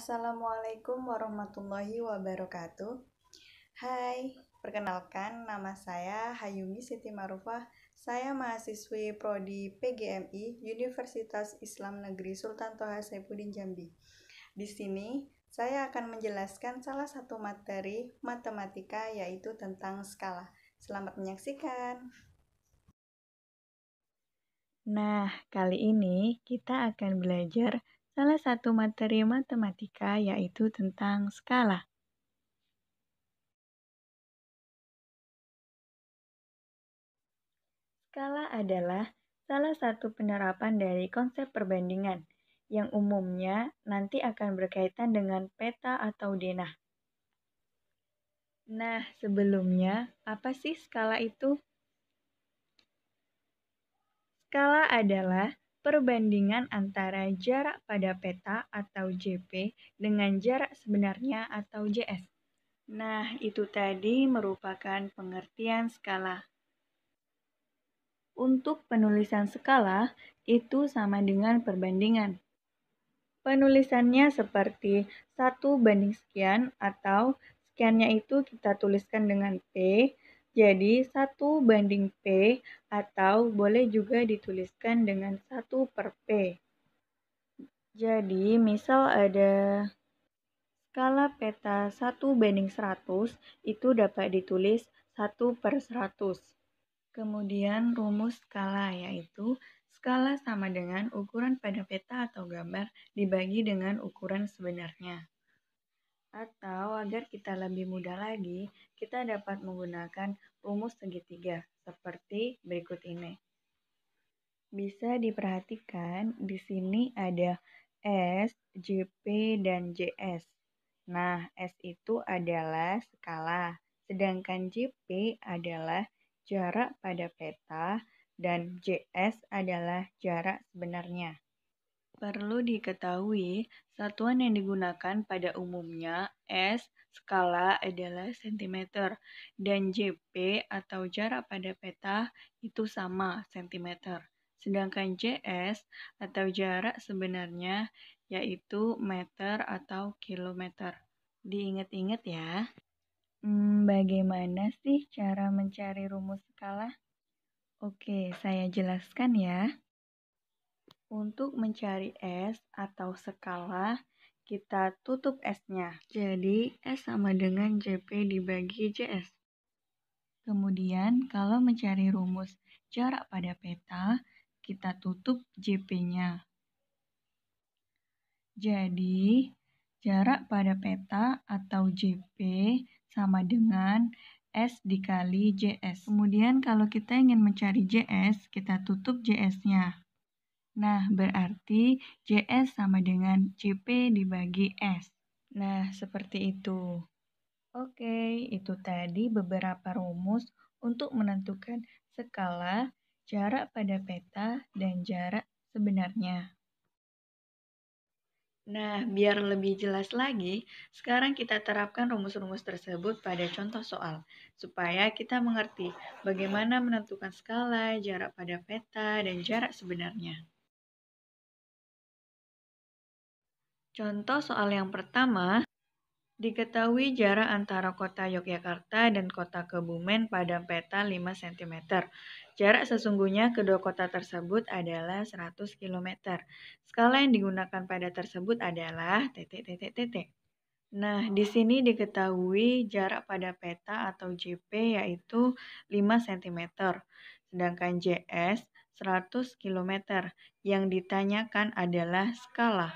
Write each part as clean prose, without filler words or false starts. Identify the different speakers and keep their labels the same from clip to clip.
Speaker 1: Assalamualaikum warahmatullahi wabarakatuh. Hai, perkenalkan nama saya Hayumi Siti Marufah. Saya mahasiswi Prodi PGMI Universitas Islam Negeri Sultan Toha Saifuddin Jambi. Di sini saya akan menjelaskan salah satu materi matematika yaitu tentang skala. Selamat menyaksikan.
Speaker 2: Nah, kali ini kita akan belajar salah satu materi matematika yaitu tentang skala. Skala adalah salah satu penerapan dari konsep perbandingan yang umumnya nanti akan berkaitan dengan peta atau denah. Nah, sebelumnya, apa sih skala itu? Skala adalah perbandingan antara jarak pada peta atau JP dengan jarak sebenarnya atau JS. Nah, itu tadi merupakan pengertian skala. Untuk penulisan skala, itu sama dengan perbandingan. Penulisannya seperti 1 banding sekian atau sekiannya itu kita tuliskan dengan P, jadi 1 banding P atau boleh juga dituliskan dengan 1/P. Jadi misal ada skala peta 1/100 itu dapat ditulis 1/100. Kemudian rumus skala yaitu skala sama dengan ukuran pada peta atau gambar dibagi dengan ukuran sebenarnya. Atau agar kita lebih mudah lagi, kita dapat menggunakan rumus segitiga seperti berikut ini. Bisa diperhatikan di sini ada S, JP, dan JS. Nah, S itu adalah skala, sedangkan JP adalah jarak pada peta, dan JS adalah jarak sebenarnya. Perlu diketahui, satuan yang digunakan pada umumnya S, skala adalah cm, dan JP atau jarak pada peta itu sama, cm. Sedangkan JS atau jarak sebenarnya yaitu meter atau kilometer. Diingat-ingat ya. Bagaimana sih cara mencari rumus skala? Oke, saya jelaskan ya. Untuk mencari S atau skala, kita tutup S-nya. Jadi, S sama dengan JP dibagi JS. Kemudian, kalau mencari rumus jarak pada peta, kita tutup JP-nya. Jadi, jarak pada peta atau JP sama dengan S dikali JS. Kemudian, kalau kita ingin mencari JS, kita tutup JS-nya. Nah, berarti JS sama dengan JP dibagi S. Nah, seperti itu. Oke, itu tadi beberapa rumus untuk menentukan skala, jarak pada peta, dan jarak sebenarnya. Nah, biar lebih jelas lagi, sekarang kita terapkan rumus-rumus tersebut pada contoh soal, supaya kita mengerti bagaimana menentukan skala, jarak pada peta, dan jarak sebenarnya. Contoh soal yang pertama, diketahui jarak antara kota Yogyakarta dan kota Kebumen pada peta 5 cm. Jarak sesungguhnya kedua kota tersebut adalah 100 km. Skala yang digunakan pada tersebut adalah titik. Nah, di sini diketahui jarak pada peta atau JP yaitu 5 cm. Sedangkan JS 100 km. Yang ditanyakan adalah skala.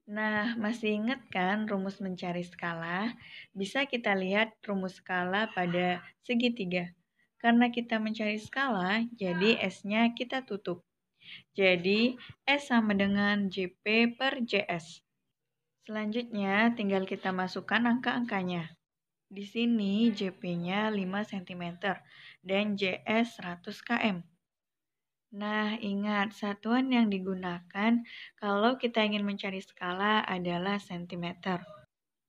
Speaker 2: Nah, masih ingat kan rumus mencari skala? Bisa kita lihat rumus skala pada segitiga. Karena kita mencari skala, jadi S-nya kita tutup. Jadi, S sama dengan JP per JS. Selanjutnya, tinggal kita masukkan angka-angkanya. Di sini JP-nya 5 cm dan JS 100 km. Nah, ingat, satuan yang digunakan kalau kita ingin mencari skala adalah cm.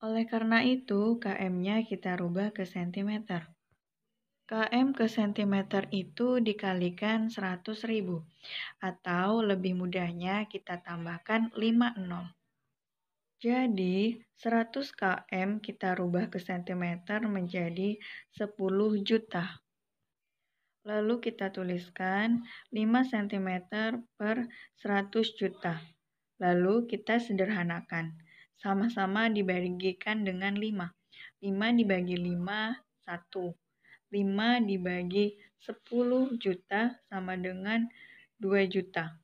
Speaker 2: Oleh karena itu, km-nya kita rubah ke cm. Km ke cm itu dikalikan 100.000, atau lebih mudahnya kita tambahkan 5 nol. Jadi, 100 km kita rubah ke cm menjadi 10 juta. Lalu kita tuliskan 5 cm per 100 juta. Lalu kita sederhanakan. Sama-sama dibagikan dengan 5. 5 dibagi 5, 1. 5 dibagi 10 juta sama dengan 2 juta.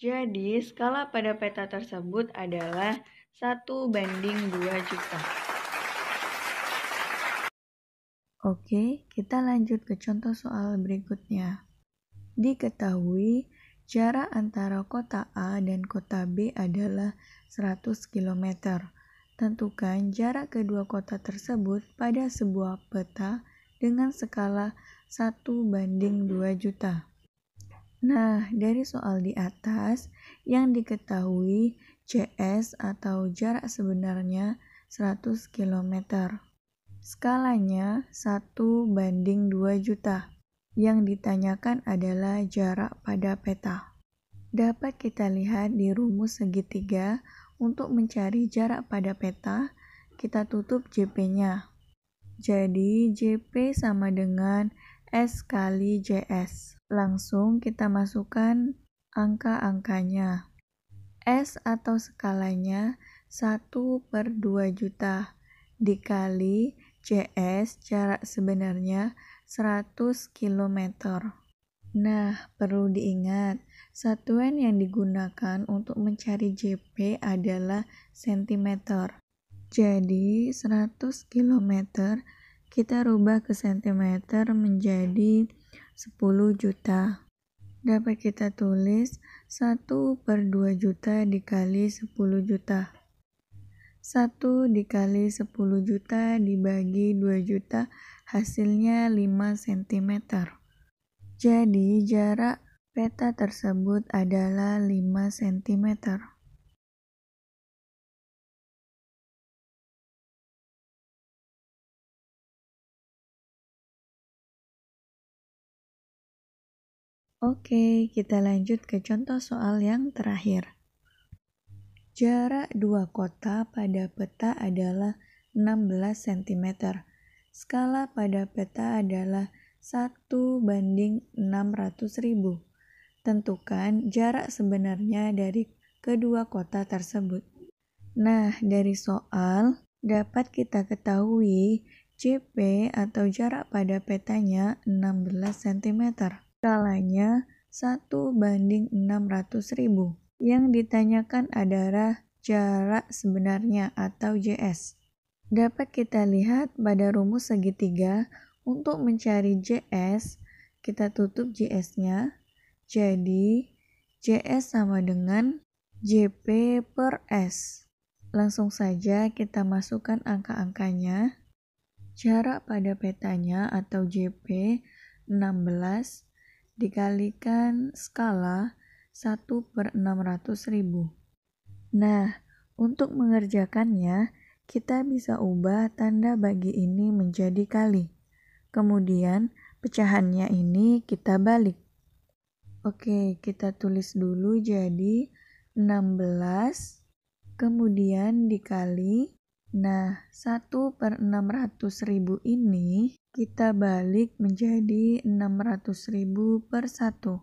Speaker 2: Jadi, skala pada peta tersebut adalah 1:2 juta.
Speaker 1: Oke, kita lanjut ke contoh soal berikutnya. Diketahui jarak antara kota A dan kota B adalah 100 km. Tentukan jarak kedua kota tersebut pada sebuah peta dengan skala 1:2 juta. Nah, dari soal di atas, yang diketahui CS atau jarak sebenarnya 100 km. Skalanya 1:2 juta. Yang ditanyakan adalah jarak pada peta. Dapat kita lihat di rumus segitiga, untuk mencari jarak pada peta, kita tutup JP-nya. Jadi, JP sama dengan S kali JS. Langsung kita masukkan angka-angkanya. S atau skalanya 1/2 juta dikali JS, jarak sebenarnya 100 km. Nah, perlu diingat, satuan yang digunakan untuk mencari JP adalah cm. Jadi, 100 km kita rubah ke cm menjadi 10 juta. Dapat kita tulis 1/2 juta dikali 10 juta. 1 dikali 10 juta dibagi 2 juta, hasilnya 5 cm. Jadi, jarak peta tersebut adalah 5 cm. Oke, kita lanjut ke contoh soal yang terakhir. Jarak dua kota pada peta adalah 16 cm. Skala pada peta adalah 1:600.000. Tentukan jarak sebenarnya dari kedua kota tersebut. Nah, dari soal dapat kita ketahui JP atau jarak pada petanya 16 cm. Skalanya 1:600.000. Yang ditanyakan adalah jarak sebenarnya atau JS. Dapat kita lihat pada rumus segitiga, untuk mencari JS, kita tutup JS-nya. Jadi, JS sama dengan JP per S. Langsung saja kita masukkan angka-angkanya. Jarak pada petanya atau JP 16 dikalikan skala 1/600.000. Nah, untuk mengerjakannya, kita bisa ubah tanda bagi ini menjadi kali. Kemudian, pecahannya ini kita balik. Oke, kita tulis dulu jadi 16, kemudian dikali. Nah, 1/600.000 ini kita balik menjadi 600.000 per 1.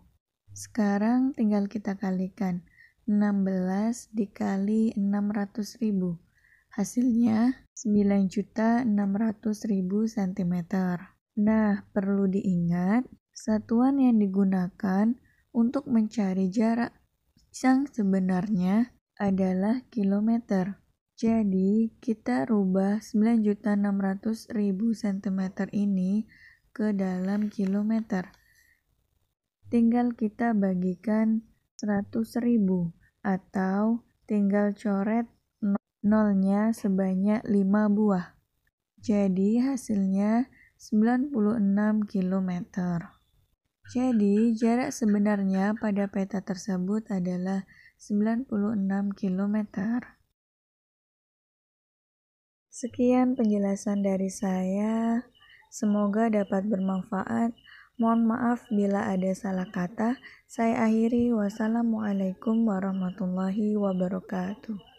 Speaker 1: Sekarang tinggal kita kalikan. 16 dikali 600.000. Hasilnya 9.600.000 cm. Nah, perlu diingat, satuan yang digunakan untuk mencari jarak yang sebenarnya adalah kilometer. Jadi, kita rubah 9.600.000 cm ini ke dalam kilometer. Tinggal kita bagikan 100.000 atau tinggal coret nolnya sebanyak 5 buah. Jadi, hasilnya 96 km. Jadi, jarak sebenarnya pada peta tersebut adalah 96 km. Sekian penjelasan dari saya, semoga dapat bermanfaat. Mohon maaf bila ada salah kata. Saya akhiri, wassalamualaikum warahmatullahi wabarakatuh.